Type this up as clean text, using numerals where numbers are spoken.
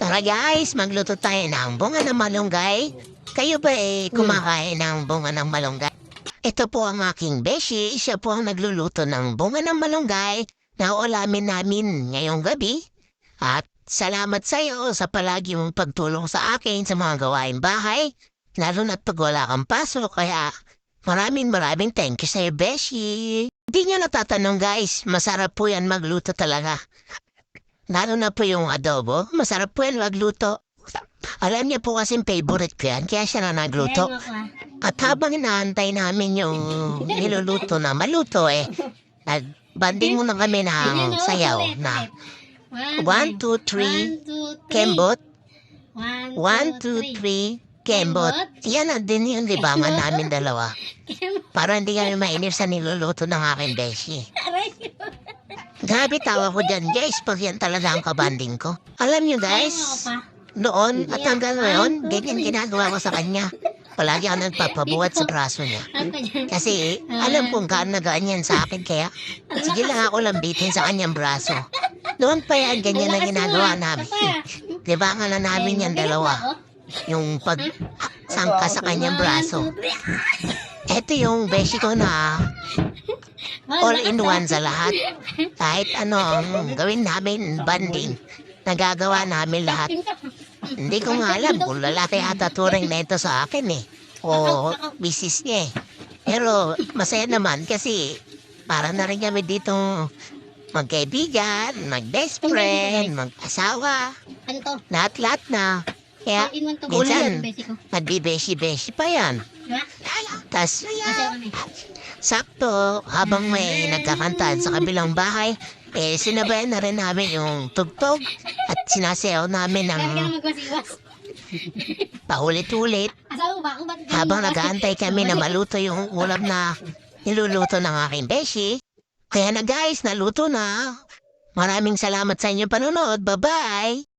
Tara guys, magluto tayo ng bunga ng malunggay. Kayo ba kumakain ng bunga ng malunggay? Ito po ang aking beshi. Siya po ang nagluluto ng bunga ng malunggay na ulamin namin ngayong gabi. At salamat sa iyo sa palagi mong pagtulong sa akin sa mga gawain bahay. Lalo na't pag wala kang pasok, kaya maraming thank you sa iyo, beshi. Hindi nyo natatanong guys, masarap po yan magluto talaga. Lalo na po yung adobo, masarap po yan magluto. Alam niya po kasing favorite ko yan, kaya siya na nagluto. At habang inaantay namin yung niluluto na maluto nagbanding muna kami ng sayaw na 1, 2, 3, kembot. 1, 2, 3, kembot. Yan na din yung libangan namin dalawa. Para hindi kami mainip sa niluluto ng aking beshi. Grabe tawa ko dyan guys, pag yan talaga ang kabanding ko. Alam nyo guys, noon at hanggang ngayon, ganyan ginagawa ko sa kanya. Palagi ako nagpapabuhat sa braso niya. Kasi alam kong gaano ganyan sa akin, kaya sige lang ako lambitin sa kanyang braso. Noon pa yan, ganyan na ginagawa namin. Libangan na namin yan dalawa. Yung pagsangka sa kanyang braso. Ito yung beshi ko na all-in-one sa lahat. Kahit ano ang gawin namin, banding, nagagawa namin lahat. Hindi ko nga alam kung lalaki ata turing na ito sa akin o misis niya Pero masaya naman kasi para na rin kami dito magkaibigan, mag-best friend, mag-asawa. Lahat-lahat na. Kaya minsan, magbibeshi-beshi pa yan. Tas, sakto, habang may nagkakantahan sa kabilang bahay, sinabayan na rin namin yung tugtog at sinasayaw namin ng paulit-ulit habang nag-aantay kami na maluto yung ulam na niluluto ng aking beshi. Kaya na guys, naluto na. Maraming salamat sa inyong panonood. Bye-bye!